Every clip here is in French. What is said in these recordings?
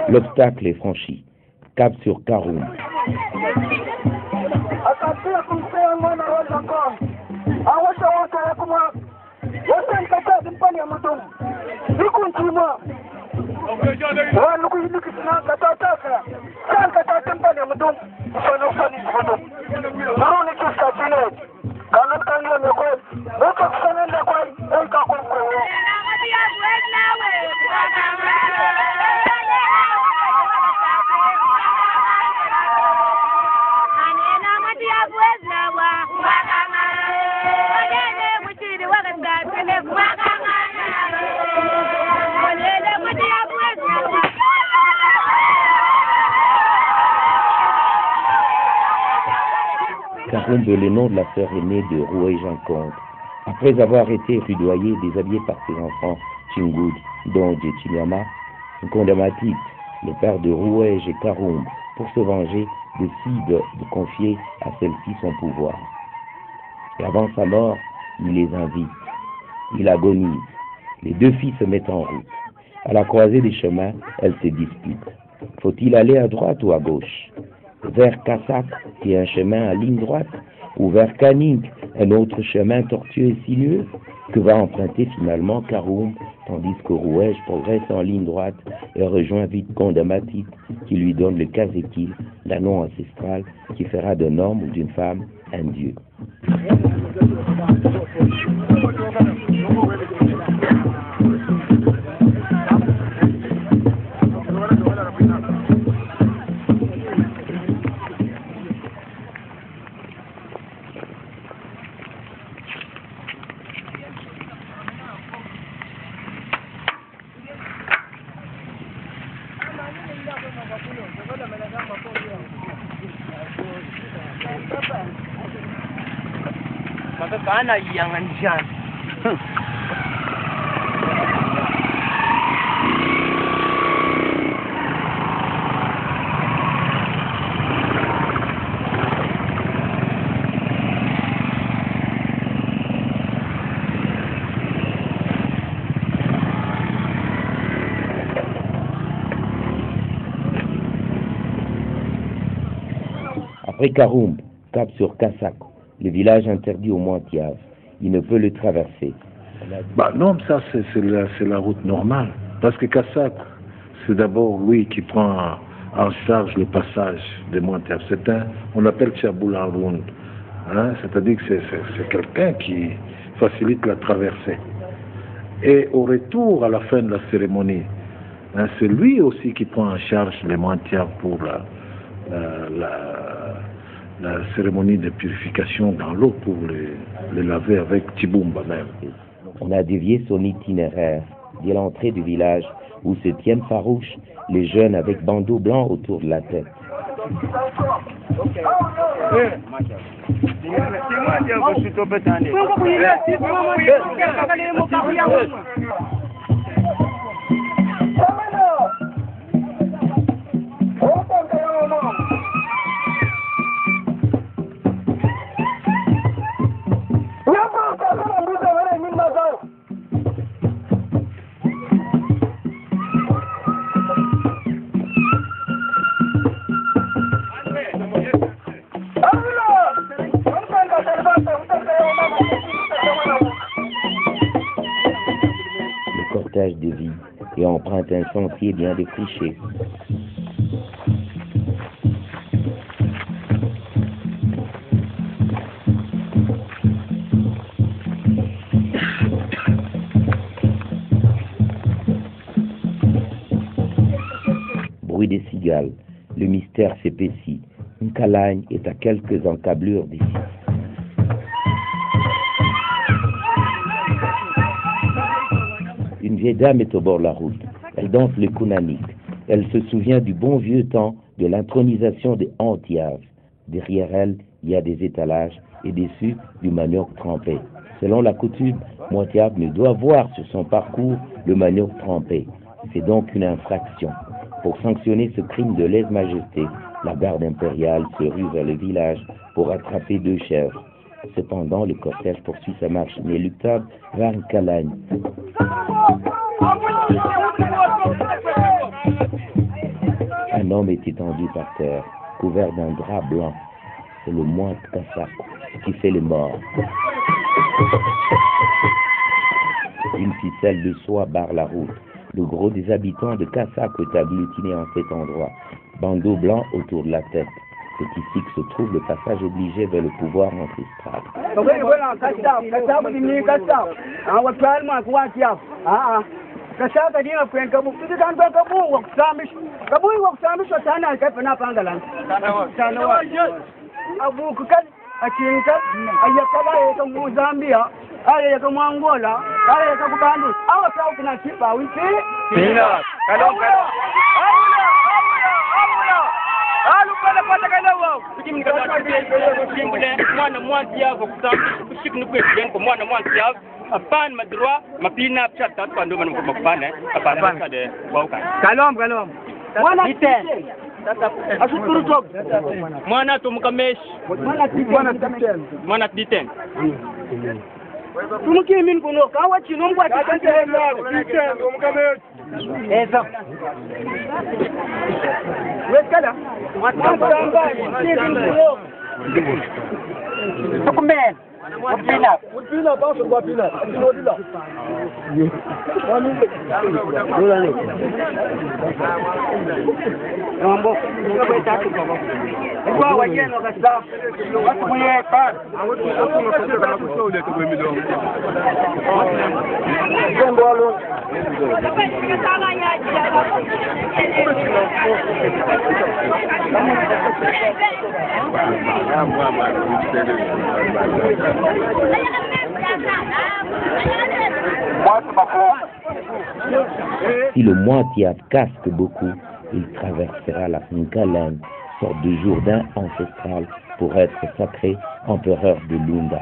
L'obstacle est franchi. Cap sur Karoum. Karoum est le nom de la sœur aînée de Rouet Janconde. Après avoir été rudoyé et déshabillé par ses enfants Chingoud, dont Djetinyama, Nkondamatite, le père de Rouet et Karoum, pour se venger, décide de confier à celle-ci son pouvoir. Et avant sa mort, il les invite. Il agonise. Les deux filles se mettent en route. À la croisée des chemins, elles se disputent. Faut-il aller à droite ou à gauche? Vers Kassak, qui est un chemin à ligne droite, ou vers Kaning, un autre chemin tortueux et sinueux, que va emprunter finalement Karoum, tandis que Rouège progresse en ligne droite et rejoint vite Gondamatit, qui lui donne le Kazekil, l'anneau ancestral qui fera d'un homme ou d'une femme un dieu. Après Karoum, cap sur Kassak, le village interdit au Mointiave. Il ne peut le traverser. Non, ça c'est la route normale. Parce que Kassak, c'est d'abord lui qui prend en charge le passage des Mointiave. On appelle Tchaboul Haroun. C'est-à-dire que c'est quelqu'un qui facilite la traversée. Et au retour, à la fin de la cérémonie, c'est lui aussi qui prend en charge les Mointiave pour la cérémonie de purification dans l'eau pour les laver avec Tibumba même. On a dévié son itinéraire dès l'entrée du village où se tiennent farouches les jeunes avec bandeaux blancs autour de la tête. Le cortège dévie et emprunte un sentier bien défriché. Bruit des cigales, le mystère s'épaissit. Nkalagne est à quelques encablures d'ici. Une vieille dame est au bord de la route. Elle danse le kunanik, Elle se souvient du bon vieux temps de l'intronisation des Antiaves. Derrière elle, il y a des étalages et dessus du manioc trempé. Selon la coutume, Moitiave ne doit voir sur son parcours le manioc trempé. C'est donc une infraction. Pour sanctionner ce crime de lèse-majesté, la garde impériale se rue vers le village pour attraper 2 chèvres. Cependant, le cortège poursuit sa marche inéluctable vers Calagne. Un homme est étendu par terre, couvert d'un drap blanc. C'est le moine Kassak qui fait les morts. Une ficelle de soie barre la route. Le gros des habitants de Kassak est agglutiné en cet endroit. Bandeau blanc autour de la tête. C'est ici que se trouve le passage obligé vers le pouvoir ancestral. Mwana tumukamesh mwana titen tumukimin kuno kawa chinom kwa titen tumukamesh eza wekala watamba chimin kuno tukumen Wapina basi wapina atinodila mambo ngabeta tukoko kwa wajeno kasa watu kuyepa ngolo Si le Moitiave casque beaucoup, il traversera la Nkalagne, sorte de Jourdain ancestral, pour être sacré empereur de Lunda.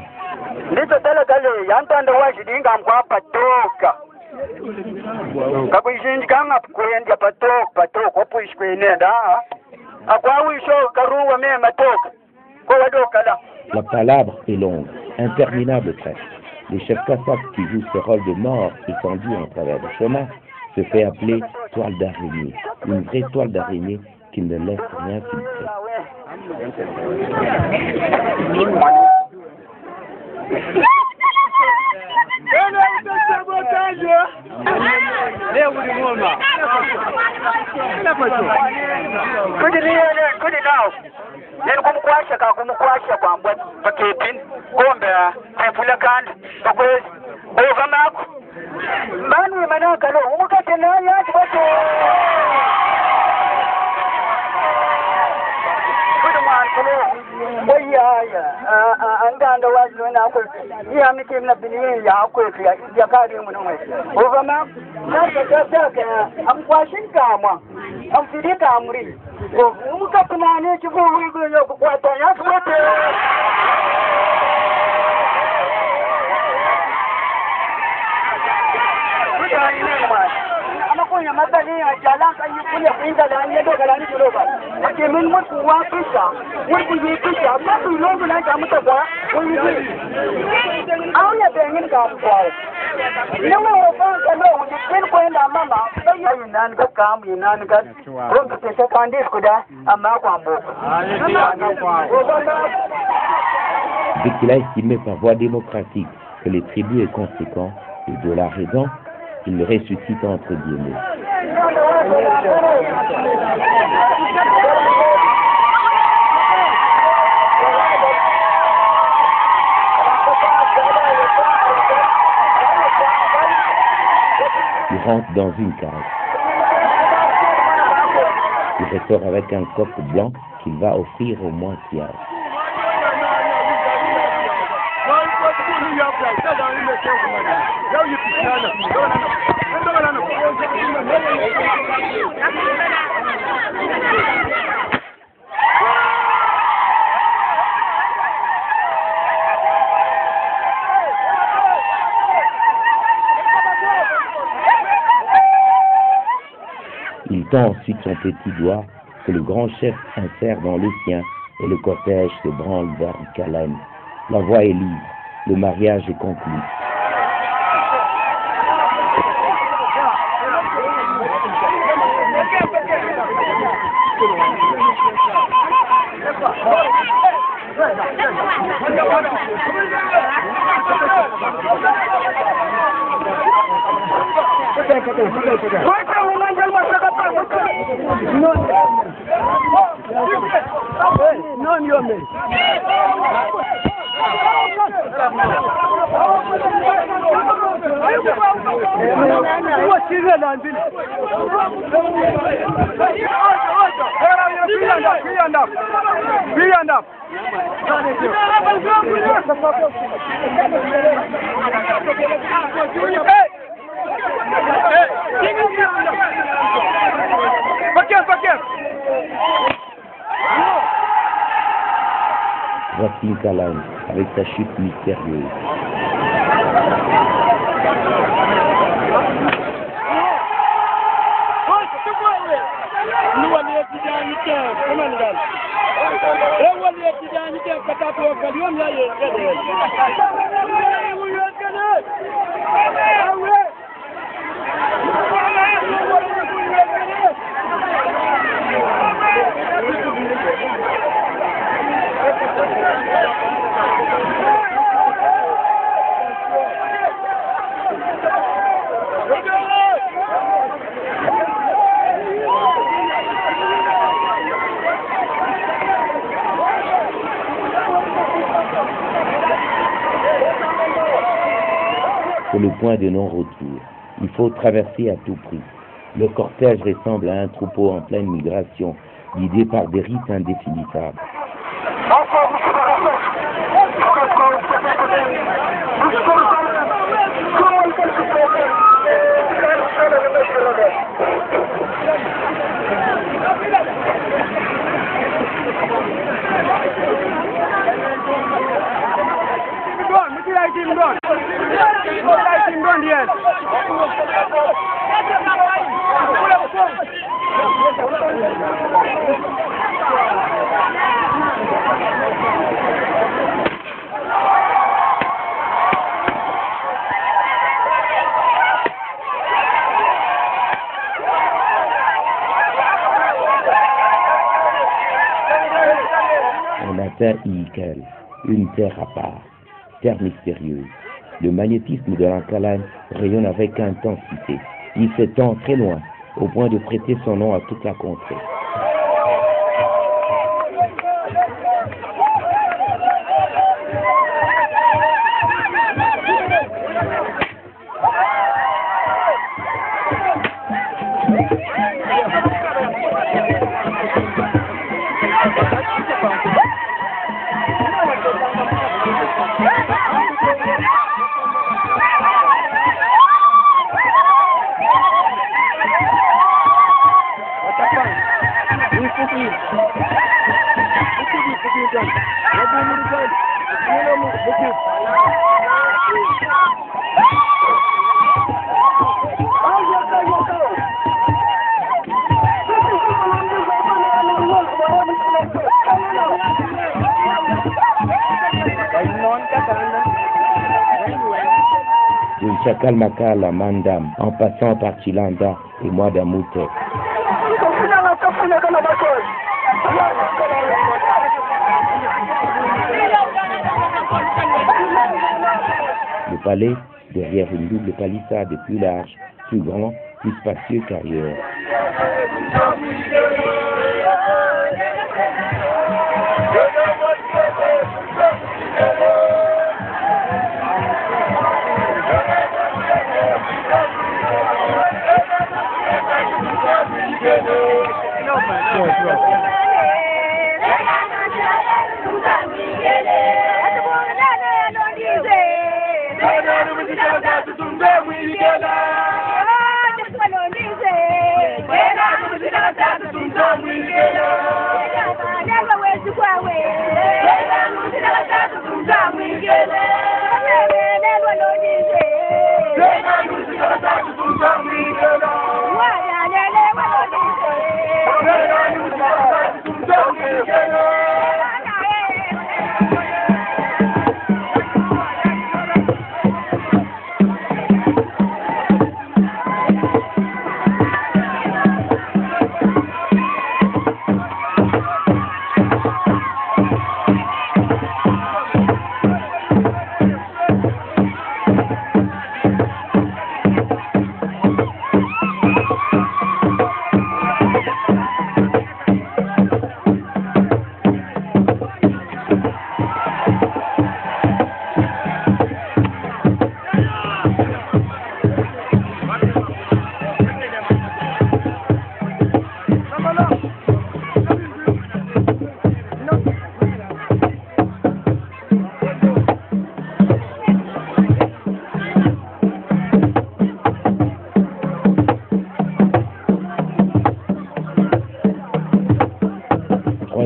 La palabre est longue, interminable presque. Le chef Kassak qui joue ce rôle de mort étendu en travers du chemin se fait appeler toile d'araignée, une vraie toile d'araignée qui ne laisse rien filtrer. Nen kumkwasha ka kumkwasha kwambwa pakepin kombe tefula kan bakwezi ova mako manu manaka lo umukate na yaji bato kudu manko oyaya anganda wajlo na ko ya mike na biniye ya ko ya kare mu nan ova mako na ka am kwashin kama am fide ka amri muka tunane ki go wigo yo ko kwata ya kwata ana ko ya madani ya jalan kan yi kunya inda da ne do galani do ba ake min mutu wa kisha mutu yi kisha ba su logo na ka mutu ba ko yi au ya bengin ka ko ne wo fa ka lo wuce kin ko ina mama sai ya yi nan ka kam yi nan ka ko ka ta kandis kuda amma kwambo Dès qu'il a estimé par voie démocratique que les tribus est conséquent et de la raison, il le ressuscite entre guillemets. Il rentre dans une cage. Il ressort avec un coq blanc qu'il va offrir au Moitiave. Yau yi tend ensuite son petit doigt que le grand chef insère dans le sien et le cortège se branle vers Calais. La voie est libre, le mariage est conclu. Voici Calais avec sa chute mystérieuse. C'est le point de non-retour. Il faut traverser à tout prix. Le cortège ressemble à un troupeau en pleine migration, guidé par des rites indéfinissables. On atteint Iikel, une terre à part, terre mystérieuse. Le magnétisme de l'Ancalagne rayonne avec intensité. Il s'étend très loin, au point de prêter son nom à toute la contrée. De Chakalmakala à Mandam, en passant par Chilanda et Mouadamoutek. Le palais, derrière une double palissade plus large, plus grand, plus spacieux qu'ailleurs.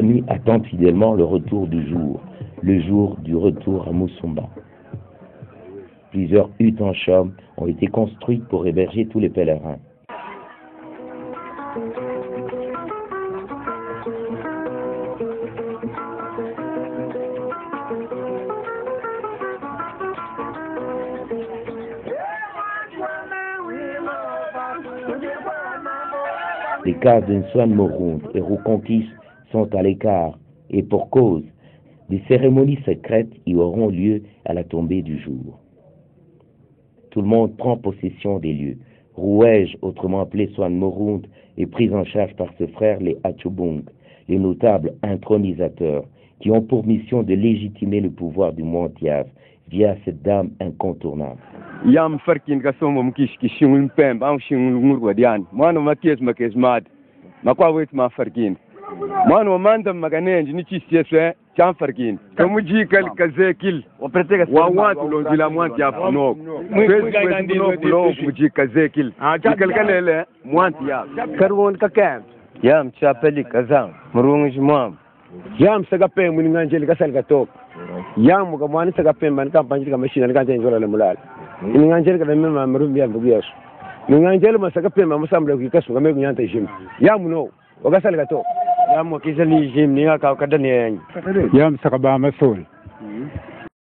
nuit attendent fidèlement le retour du jour, le jour du retour à Musumba. Plusieurs huttes en chaume ont été construites pour héberger tous les pèlerins. Les cases de Nswan Morund et Rukonkis sont à l'écart, et pour cause, des cérémonies secrètes y auront lieu à la tombée du jour. Tout le monde prend possession des lieux. Rouège, autrement appelé Swan Morund, est pris en charge par ses frères les Achubung, les notables intronisateurs, qui ont pour mission de légitimer le pouvoir du Montiaf via cette dame incontournable. Yam farkin ka somo mkish kishung pem ang shung ngurwa dian mano makes mad makwa wait ma farkin mano manda magane ni chi siese cham farkin kamu ji kal kazekil wa watu lo bila mwanti afu no no ji kazekil kal kalele mwanti ya karwon ka kam yam chapeli kazang murung jmam yam saga pem mun nganjel ka sal ka tok yam ga mwani saga pem man ka panji ka machine ka tenjola le mulal ni ngangel ka men ma marum biya bugiyash ni ngangel ma saka pe ma musamble ku kasu ga me nyanta jim ya muno o ga salga to ya mo kisali jim ni ka ka dane ya saka ba masul